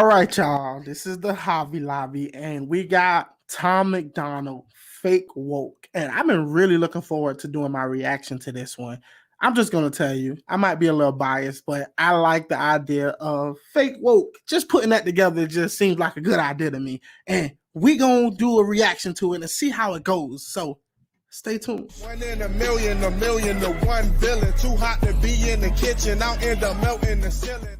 All right, y'all. This is the Hobby Lobby, and we got Tom Macdonald, Fake Woke. And I've been really looking forward to doing my reaction to this one. I'm just going to tell you, I might be a little biased, but I like the idea of fake woke. Just putting that together just seems like a good idea to me. And we going to do a reaction to it and see how it goes. So stay tuned. 1 in a million to 1 billion. Too hot to be in the kitchen. I'll end up melting the ceiling.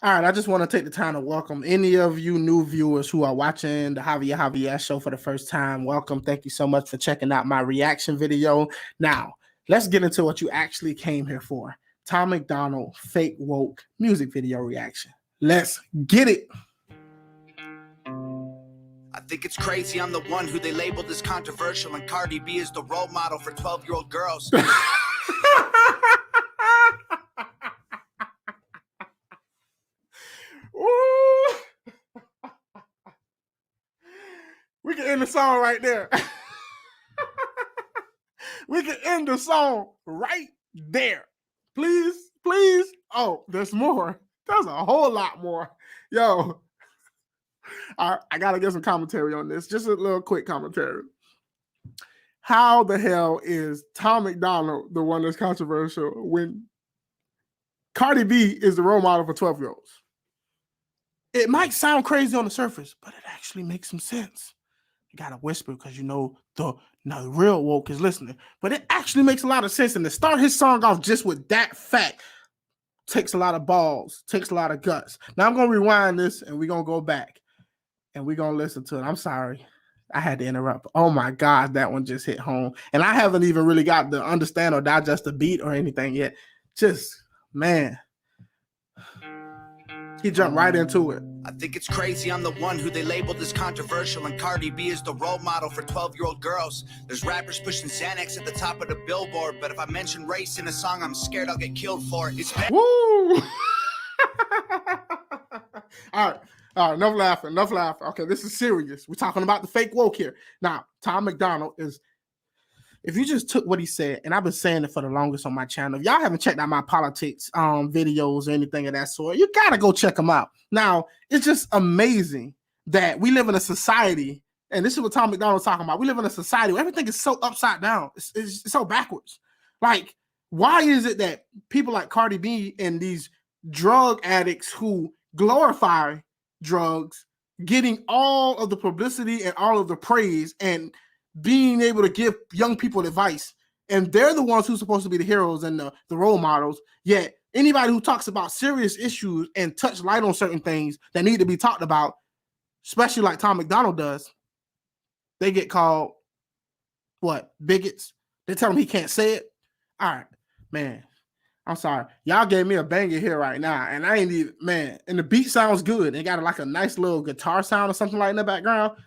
All right, I just want to take the time to welcome any of you new viewers who are watching the Javier show for the first time. Welcome. Thank you so much for checking out my reaction video. Now, let's get into what you actually came here for. Tom Macdonald, Fake Woke music video reaction. Let's get it. I think it's crazy I'm the one who they labeled as controversial, and Cardi B is the role model for 12-year-old girls. We can end the song right there. We can end the song right there. Please, please. Oh, there's more. There's a whole lot more. Yo. All right, I got to get some commentary on this. Just a little quick commentary. How the hell is Tom Macdonald the one that's controversial when Cardi B is the role model for 12-year-olds? It might sound crazy on the surface, but it actually makes some sense. You gotta whisper because you know the real woke is listening. But it actually makes a lot of sense. And to start his song off just with that fact takes a lot of balls, takes a lot of guts. Now I'm gonna rewind this and we're gonna go back and we're gonna listen to it. I'm sorry. I had to interrupt. Oh my God, that one just hit home. And I haven't even really got to understand or digest the beat or anything yet. Just, man. He jumped right into it. I think it's crazy I'm the one who they labeled as controversial, and Cardi B is the role model for 12-year-old girls. There's rappers pushing Xanax at the top of the billboard, but if I mention race in a song, I'm scared I'll get killed for it. It's bad. Woo! All right, enough laughing, enough laughing. Okay, this is serious. We're talking about the fake woke here. Now, Tom Macdonald is, if you just took what he said, and I've been saying it for the longest on my channel, if y'all haven't checked out my politics videos or anything of that sort, you gotta go check them out. Now, it's just amazing that we live in a society, and this is what Tom Macdonald's talking about. We live in a society where everything is so upside down. It's so backwards. Like, why is it that people like Cardi B and these drug addicts who glorify drugs getting all of the publicity and all of the praise and being able to give young people advice, and they're the ones who's supposed to be the heroes and the role models, yet anybody who talks about serious issues and touch light on certain things that need to be talked about, especially like Tom Macdonald does, they get called, what, bigots? They tell him he can't say it. All right, man, I'm sorry. Y'all gave me a banger here right now, and I ain't even, man, and the beat sounds good. It got like a nice little guitar sound or something like in the background.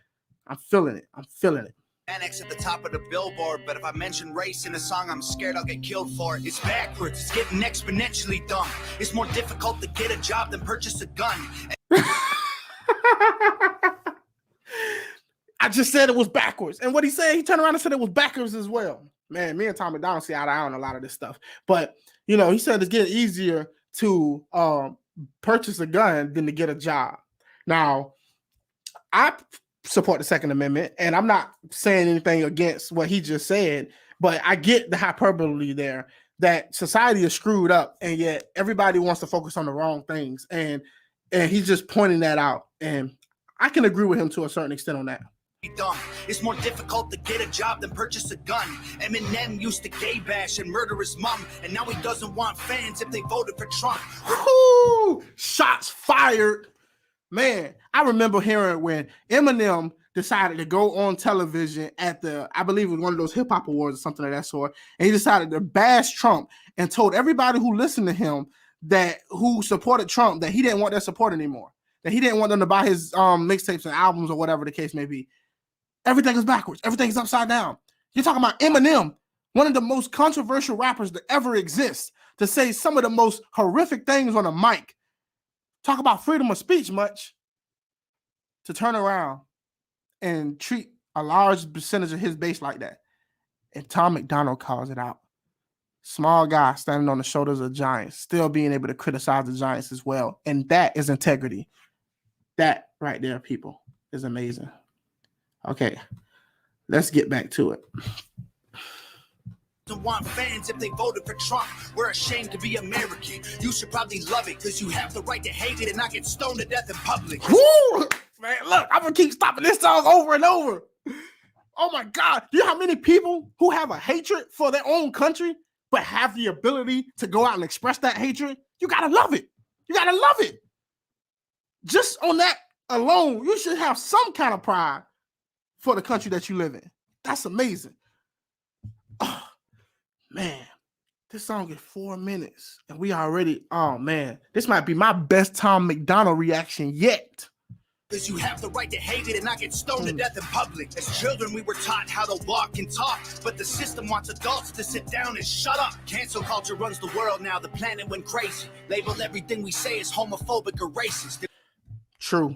I'm feeling it. I'm feeling it. Xanax at the top of the billboard, but if I mention race in a song, I'm scared I'll get killed for it. It's backwards. It's getting exponentially dumb. It's more difficult to get a job than purchase a gun. I just said it was backwards. And what he said, he turned around and said it was backwards as well. Man, me and Tom Macdonald see eye to eye on a lot of this stuff. But, you know, he said it's getting easier to purchase a gun than to get a job. Now, I support the Second Amendment, and I'm not saying anything against what he just said, but I get the hyperbole there that society is screwed up, and yet everybody wants to focus on the wrong things, and he's just pointing that out, and I can agree with him to a certain extent on that. Dumb. It's more difficult to get a job than purchase a gun. Eminem used to gay bash and murder his mom, and now he doesn't want fans if they voted for Trump. Ooh, shots fired. Man, I remember hearing when Eminem decided to go on television at the, I believe it was one of those hip hop awards or something of that sort, and he decided to bash Trump and told everybody who listened to him that who supported Trump that he didn't want their support anymore, that he didn't want them to buy his mixtapes and albums or whatever the case may be. Everything is backwards. Everything is upside down. You're talking about Eminem, one of the most controversial rappers that ever exist, to say some of the most horrific things on a mic. Talk about freedom of speech much, to turn around and treat a large percentage of his base like that. And Tom Macdonald calls it out. Small guy standing on the shoulders of giants, still being able to criticize the giants as well. And that is integrity. That right there, people, is amazing. Okay, let's get back to it. Don't want fans if they voted for Trump. We're ashamed to be American. You should probably love it because you have the right to hate it and not get stoned to death in public. Woo! Man, look, I'm gonna keep stopping this song over and over. Oh my God. Do you know how many people who have a hatred for their own country but have the ability to go out and express that hatred? You gotta love it. You gotta love it. Just on that alone, you should have some kind of pride for the country that you live in. That's amazing. Oh, man, this song is 4 minutes and we already, oh man, this might be my best Tom MacDonald reaction yet. Because you have the right to hate it and not get stoned to death in public. As children, we were taught how to walk and talk, but the system wants adults to sit down and shut up. Cancel culture runs the world now. The planet went crazy. Label everything we say as homophobic or racist. True.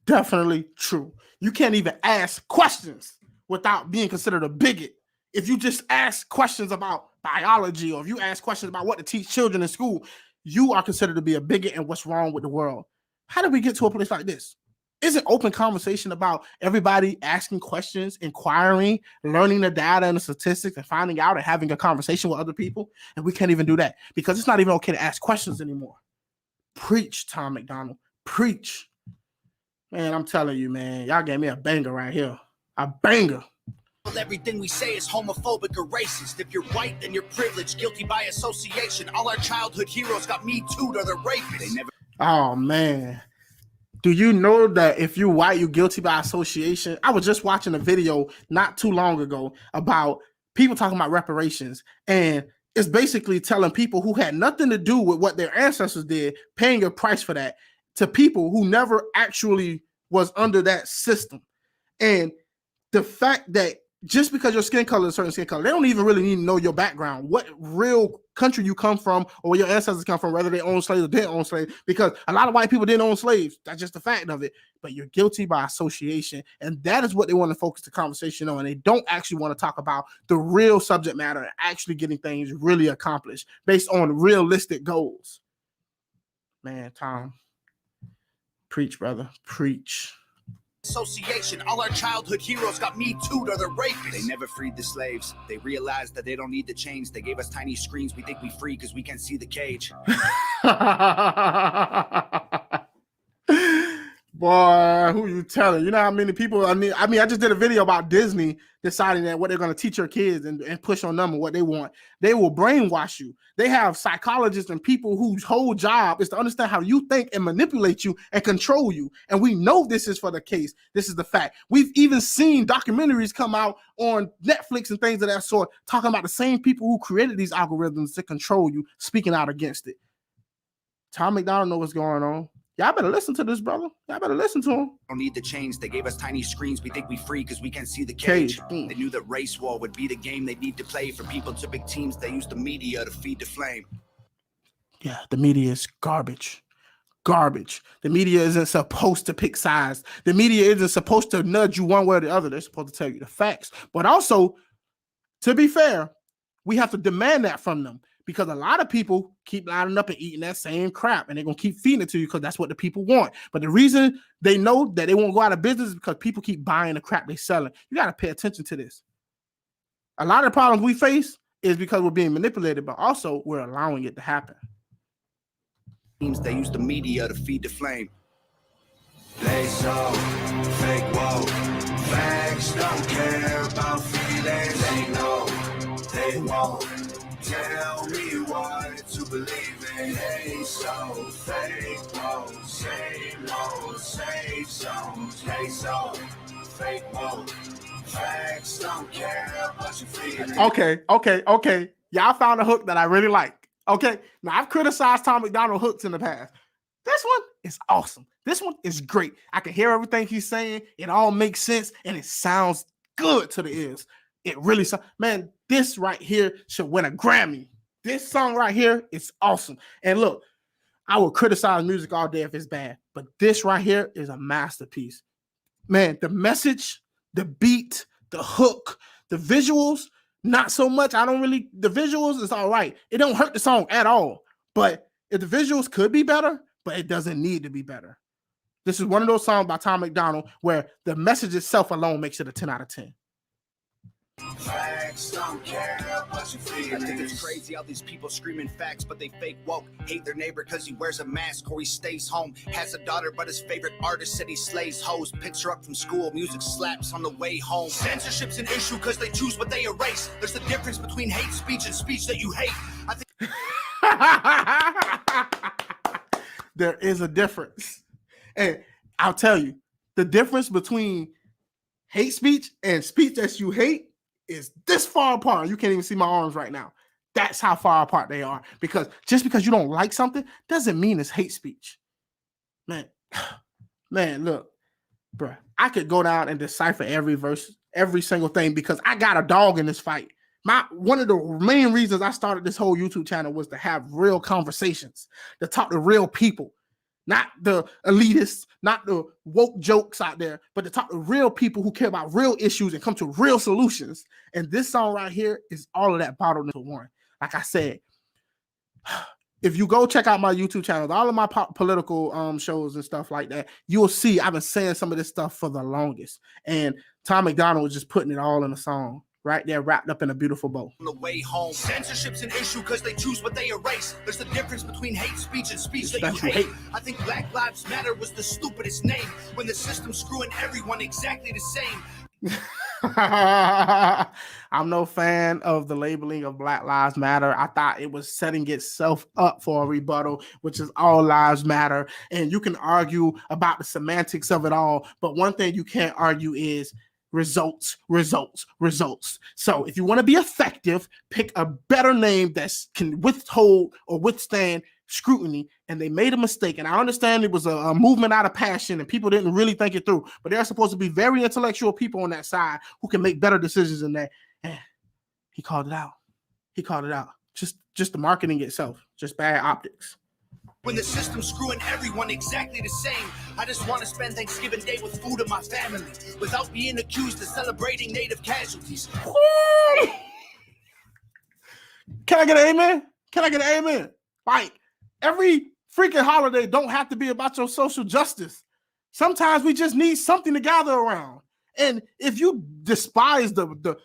Definitely true. You can't even ask questions without being considered a bigot. If you just ask questions about biology or if you ask questions about what to teach children in school, you are considered to be a bigot and what's wrong with the world. How did we get to a place like this? Isn't open conversation about everybody asking questions, inquiring, learning the data and the statistics and finding out and having a conversation with other people? And we can't even do that because it's not even okay to ask questions anymore. Preach, Tom MacDonald. Preach. Man, I'm telling you, man, y'all gave me a banger right here. A banger. Everything we say is homophobic or racist. If you're white, then you're privileged, guilty by association. all our childhood heroes got Me Too'd or they're rapists. They never. Oh man. Do you know that if you're white, you're guilty by association? I was just watching a video not too long ago about people talking about reparations, and it's basically telling people who had nothing to do with what their ancestors did, paying a price for that to people who never actually was under that system. And the fact that just because your skin color is a certain skin color, they don't even really need to know your background, what real country you come from or where your ancestors come from, whether they own slaves or didn't own slaves, because a lot of white people didn't own slaves. That's just the fact of it. But you're guilty by association. And that is what they want to focus the conversation on. And they don't actually want to talk about the real subject matter and actually getting things really accomplished based on realistic goals. Man, Tom, preach, brother, preach. Association. All our childhood heroes got Me Too'd or they're rapists. They never freed the slaves. They realized that they don't need the chains. They gave us tiny screens. We think we free because we can't see the cage. Boy, who you telling? You know how many people, I mean, I just did a video about Disney deciding that what they're going to teach your kids and push on them and what they want. They will brainwash you. They have psychologists and people whose whole job is to understand how you think and manipulate you and control you. And we know this is for the case. This is the fact. We've even seen documentaries come out on Netflix and things of that sort, talking about the same people who created these algorithms to control you, speaking out against it. Tom MacDonald knows what's going on. Y'all better listen to this, brother. Y'all better listen to him. Don't need the chains. They gave us tiny screens. We think we free because we can't see the cage. They knew that race war would be the game they need to play. For people to pick teams, they use the media to feed the flame. Yeah, the media is garbage. Garbage. The media isn't supposed to pick sides. The media isn't supposed to nudge you one way or the other. They're supposed to tell you the facts. But also, to be fair, we have to demand that from them. Because a lot of people keep lining up and eating that same crap, and they're going to keep feeding it to you because that's what the people want. But the reason they know that they won't go out of business is because people keep buying the crap they're selling. You got to pay attention to this. A lot of the problems we face is because we're being manipulated, but also we're allowing it to happen. They use the media to feed the flame. They so fake woke. Facts don't care about feelings. They know they won't. Tell me what to believe in. Hey, so fake woke, same old, safe zones. Hey, so fake woke. Facts don't care about your feelings. Okay. Y'all found a hook that I really like. Okay. Now, I've criticized Tom MacDonald hooks in the past. This one is awesome. This one is great. I can hear everything he's saying. It all makes sense, and it sounds good to the ears. It really, man, this right here should win a Grammy. This song right here is awesome. And look, I will criticize music all day if it's bad, but this right here is a masterpiece. Man, the message, the beat, the hook, the visuals, not so much. The visuals is all right. It don't hurt the song at all. But if the visuals could be better, but it doesn't need to be better. This is one of those songs by Tom MacDonald where the message itself alone makes it a 10 out of 10. Facts, don't care about your feelings. I think it's crazy how these people screaming facts, but they fake woke. Hate their neighbor because he wears a mask or he stays home. Has a daughter, but his favorite artist said he slays hoes. Picks her up from school, music slaps on the way home. Censorship's an issue because they choose what they erase. There's a difference between hate speech and speech that you hate. I think there is a difference. And I'll tell you, the difference between hate speech and speech that you hate is this far apart. You can't even see my arms right now. That's how far apart they are. Because just because you don't like something doesn't mean it's hate speech. Man, look, bruh, I could go down and decipher every verse, every single thing, because I got a dog in this fight. One of the main reasons I started this whole YouTube channel was to have real conversations, to talk to real people. Not the elitists, not the woke jokes out there, but to talk to real people who care about real issues and come to real solutions. And this song right here is all of that bottled into one. Like I said, if you go check out my YouTube channel, all of my political shows and stuff like that, you'll see I've been saying some of this stuff for the longest. And Tom MacDonald was just putting it all in a song. Right there, wrapped up in a beautiful bow. On the way home, censorship's an issue because they choose what they erase. There's a difference between hate speech and speech that you hate. I think Black Lives Matter was the stupidest name when the system's screwing everyone exactly the same. I'm no fan of the labeling of Black Lives Matter. I thought it was setting itself up for a rebuttal, which is all lives matter. And you can argue about the semantics of it all, but one thing you can't argue is results. So if you want to be effective, pick a better name that can withhold or withstand scrutiny. And they made a mistake. And I understand it was a movement out of passion and people didn't really think it through. But there are supposed to be very intellectual people on that side who can make better decisions than that. And he called it out. Just the marketing itself, just bad optics. When the system's screwing everyone exactly the same, I just want to spend Thanksgiving Day with food in my family without being accused of celebrating native casualties. Can I get an amen? Like, every freaking holiday don't have to be about your social justice. Sometimes we just need something to gather around. And if you despise the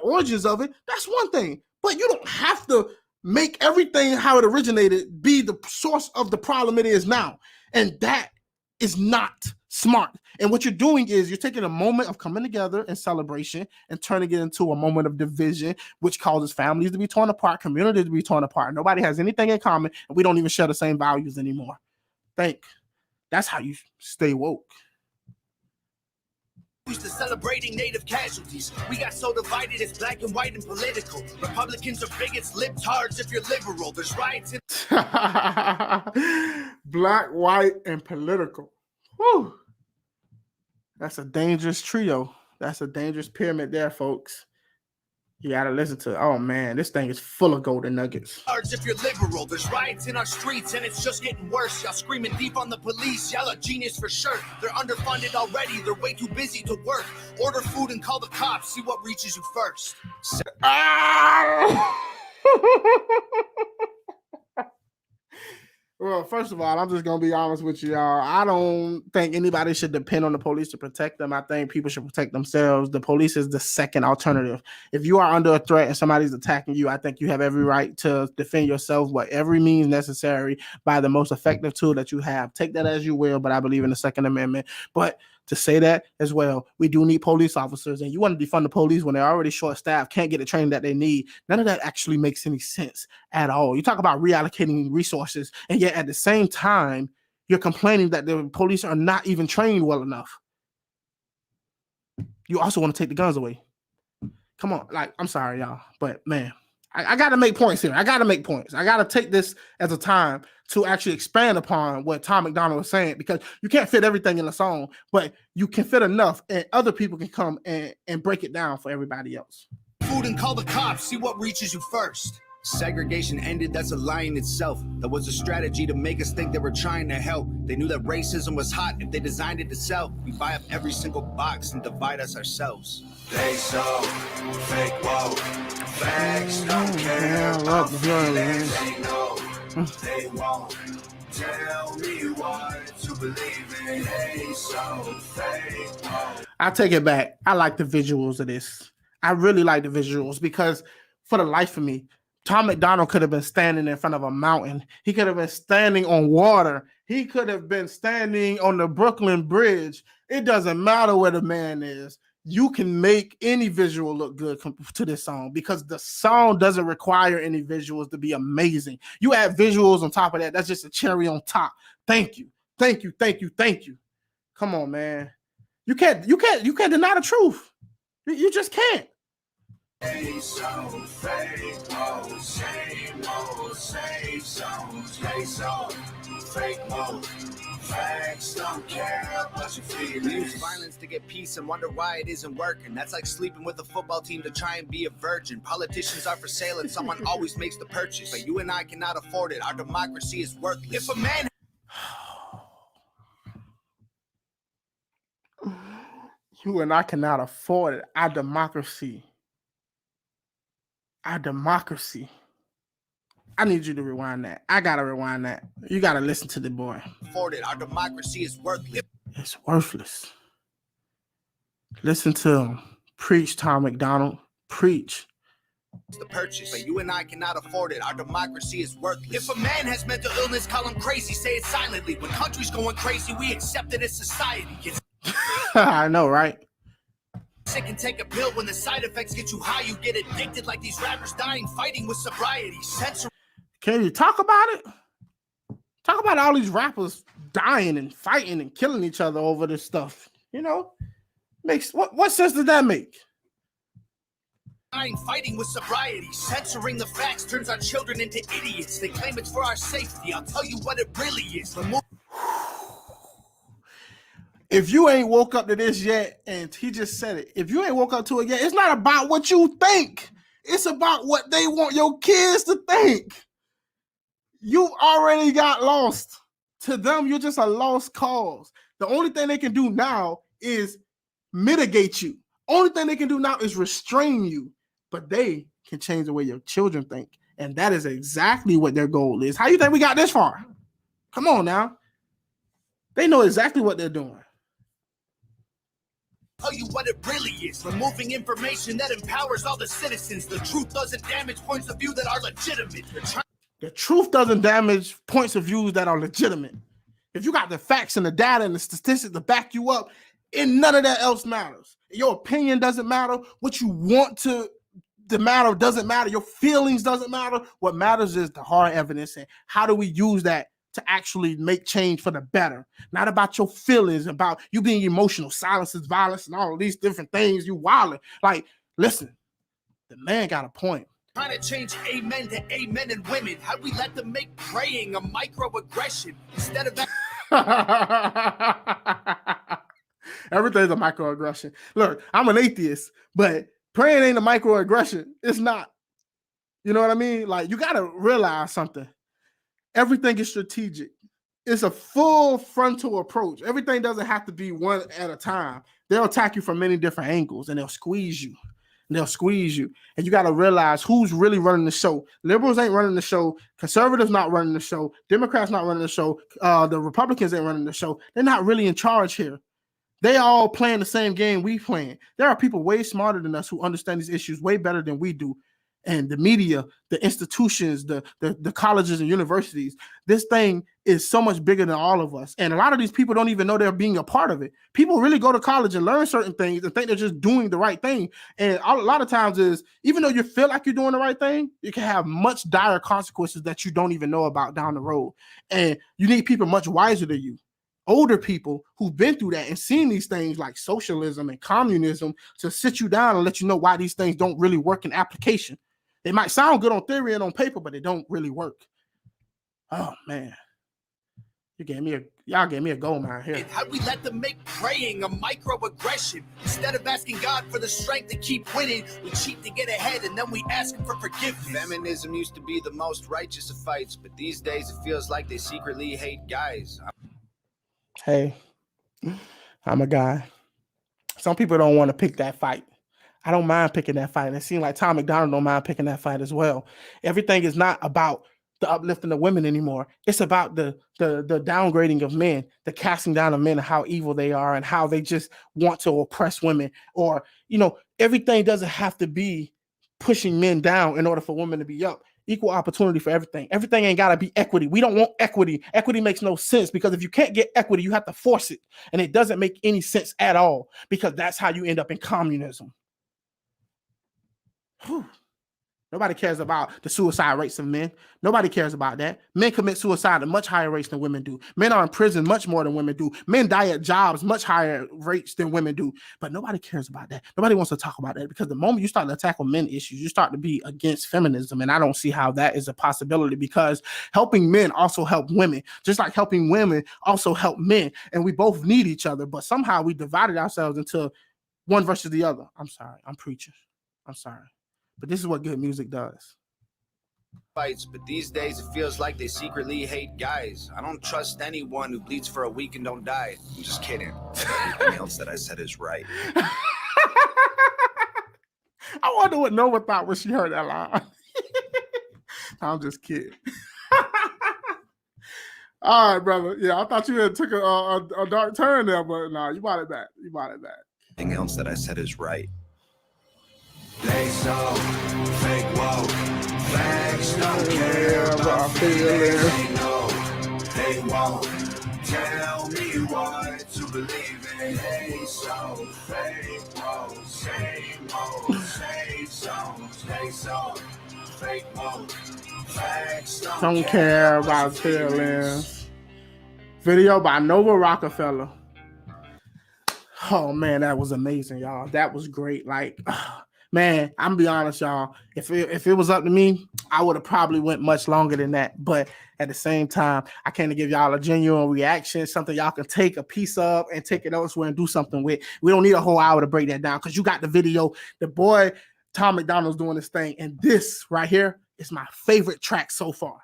origins of it, that's one thing. But you don't have to make everything how it originated be the source of the problem it is now. And that is not smart. And what you're doing is you're taking a moment of coming together and celebration and turning it into a moment of division, which causes families to be torn apart, communities to be torn apart. Nobody has anything in common, and we don't even share the same values anymore. That's how you stay woke. To celebrating native casualties. We got so divided, it's black and white and political. Republicans are bigots, libtards if you're liberal. There's riots in black, white, and political. Whew. That's a dangerous trio. That's a dangerous pyramid there, folks. You gotta listen to it. Oh man, this thing is full of golden nuggets. If you're liberal, there's riots in our streets and it's just getting worse. Y'all screaming deep on the police. Y'all are genius for sure. They're underfunded already. They're way too busy to work. Order food and call the cops. See what reaches you first. Well, first of all, I'm just going to be honest with you, y'all. I don't think anybody should depend on the police to protect them. I think people should protect themselves. The police is the second alternative. If you are under a threat and somebody's attacking you, I think you have every right to defend yourself by every means necessary by the most effective tool that you have. Take that as you will, but I believe in the Second Amendment. But to say that as well, we do need police officers, and you want to defund the police when they're already short-staffed, can't get the training that they need. None of that actually makes any sense at all. You talk about reallocating resources, and yet at the same time, you're complaining that the police are not even trained well enough. You also want to take the guns away. Come on, I'm sorry, y'all, but man, I got to make points here. I got to take this as a time to actually expand upon what Tom MacDonald was saying, because you can't fit everything in a song, but you can fit enough and other people can come and break it down for everybody else. Food and call the cops. See what reaches you first. Segregation ended, that's a lie in itself. That was a strategy to make us think they were trying to help. They knew that racism was hot if they designed it to sell. We buy up every single box and divide us ourselves. They so fake woke. Facts don't care about feelings. They know they won't Tell me what to believe in. Hey, so fake. I take it back. I like the visuals of this. I really like the visuals because for the life of me, Tom Macdonald could have been standing in front of a mountain. He could have been standing on water. He could have been standing on the Brooklyn Bridge. It doesn't matter where the man is. You can make any visual look good to this song because the song doesn't require any visuals to be amazing. You add visuals on top of that, that's just a cherry on top. Thank you. Thank you. Thank you. Thank you. Come on, man. You can't deny the truth. You just can't. Hey, so fake, oh, same old, same songs, hey, so fake mode. Facts don't care about your feelings. We use violence to get peace and wonder why it isn't working. That's like sleeping with a football team to try and be a virgin. Politicians are for sale and someone always makes the purchase. But you and I cannot afford it. Our democracy is worthless. If a man... You and I cannot afford it. Our democracy. Our democracy. I need you to rewind that. I gotta rewind that. You gotta listen to the boy. Afford it. Our democracy is worthless. It's worthless. Listen to him. Preach, Tom Macdonald. Preach. The purchase, but you and I cannot afford it. Our democracy is worthless. If a man has mental illness, call him crazy. Say it silently. When country's going crazy, we accept it as society. I know, right? Sick and take a pill. When the side effects get you high, you get addicted like these rappers dying fighting with sobriety. Can you talk about it? Talk about all these rappers dying and fighting and killing each other over this stuff. You know, makes what sense does that make? Fighting with sobriety, censoring the facts turns our children into idiots. They claim it's for our safety. I'll tell you what it really is. If you ain't woke up to this yet, and he just said it, if you ain't woke up to it yet, it's not about what you think. It's about what they want your kids to think. You already got lost. To them, you're just a lost cause. The only thing they can do now is mitigate you. Only thing they can do now is restrain you. But they can change the way your children think. And that is exactly what their goal is. How you think we got this far? Come on now. They know exactly what they're doing. Tell you what it really is. Removing information that empowers all the citizens. The truth doesn't damage points of view that are legitimate. The truth doesn't damage points of views that are legitimate. If you got the facts and the data and the statistics to back you up, and none of that else matters. Your opinion doesn't matter. What you want to the matter doesn't matter. Your feelings doesn't matter. What matters is the hard evidence and how do we use that to actually make change for the better. Not about your feelings, about you being emotional, silence is violence, and all of these different things. You wilding. Like, listen, the man got a point. Trying to change amen to amen and women. How we let them make praying a microaggression instead of everything's a microaggression. Look, I'm an atheist, but praying ain't a microaggression. It's not. You know what I mean? Like, you got to realize something. Everything is strategic. It's a full frontal approach. Everything doesn't have to be one at a time. They'll attack you from many different angles, and they'll squeeze you. And you got to realize who's really running the show. Liberals ain't running the show. Conservatives not running the show. Democrats not running the show. The Republicans ain't running the show. They're not really in charge here. They all playing the same game we playing. There are people way smarter than us who understand these issues way better than we do. And the media, the institutions, the colleges and universities, this thing is so much bigger than all of us. And a lot of these people don't even know they're being a part of it. People really go to college and learn certain things and think they're just doing the right thing. And a lot of times is, even though you feel like you're doing the right thing, it can have much dire consequences that you don't even know about down the road. And you need people much wiser than you. Older people who've been through that and seen these things like socialism and communism to sit you down and let you know why these things don't really work in application. They might sound good on theory and on paper, but they don't really work. Oh man, y'all gave me a gold mine here. How we let them make praying a microaggression instead of asking God for the strength to keep winning. We cheat to get ahead and then we ask Him for forgiveness. Feminism used to be the most righteous of fights, but these days it feels like they secretly hate guys. Hey, I'm a guy. Some people don't want to pick that fight. I don't mind picking that fight. And it seems like Tom Macdonald don't mind picking that fight as well. Everything is not about the uplifting of women anymore. It's about the downgrading of men, the casting down of men, and how evil they are and how they just want to oppress women. Or, you know, everything doesn't have to be pushing men down in order for women to be up. Equal opportunity for everything. Everything ain't got to be equity. We don't want equity. Equity makes no sense, because if you can't get equity, you have to force it. And it doesn't make any sense at all, because that's how you end up in communism. Whew. Nobody cares about the suicide rates of men. Nobody cares about that. Men commit suicide at much higher rates than women do. Men are in prison much more than women do. Men die at jobs much higher rates than women do. But nobody cares about that. Nobody wants to talk about that, because the moment you start to tackle men issues, you start to be against feminism. And I don't see how that is a possibility, because helping men also help women, just like helping women also help men. And we both need each other. But somehow we divided ourselves into one versus the other. I'm sorry. I'm preaching. I'm sorry. But this is what good music does. Fights, but these days it feels like they secretly hate guys. I don't trust anyone who bleeds for a week and don't die. I'm just kidding. Everything else that I said is right. I wonder what Nova thought when she heard that line. I'm just kidding. All right, brother. Yeah, I thought you had took a dark turn there, but no, you brought it back. You brought it back. Everything else that I said is right. They so fake woke. Facts don't care about feelings. They know they won't tell me what to believe in. They so fake woke. Same old, same songs. They so fake woke. Facts Don't care about feelings. Video by Nova Rockefeller. Oh man, that was amazing, y'all. That was great. Like, man, I'm gonna be honest, y'all. If it was up to me, I would have probably went much longer than that. But at the same time, I came to give y'all a genuine reaction, something y'all can take a piece of and take it elsewhere and do something with. We don't need a whole hour to break that down, because you got the video. The boy Tom Macdonald's doing this thing, and this right here is my favorite track so far.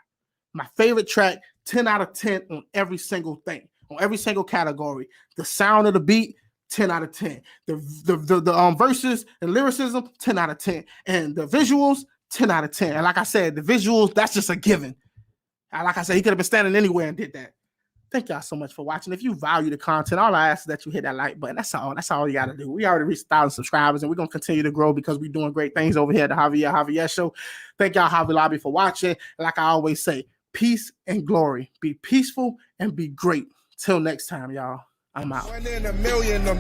My favorite track, 10 out of 10 on every single thing, on every single category. The sound of the beat, 10 out of 10. The verses and lyricism, 10 out of 10. And the visuals, 10 out of 10. And like I said, the visuals, that's just a given. And like I said, he could have been standing anywhere and did that. Thank y'all so much for watching. If you value the content, all I ask is that you hit that like button. That's all. That's all you got to do. We already reached 1,000 subscribers, and we're going to continue to grow, because we're doing great things over here at the Javier Show. Thank y'all, Javier Lobby, for watching. And like I always say, peace and glory. Be peaceful and be great. Till next time, y'all. I'm out. 1 in a million to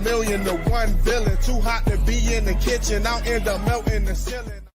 1 villain. Too hot to be in the kitchen. I'll end up melting the ceiling.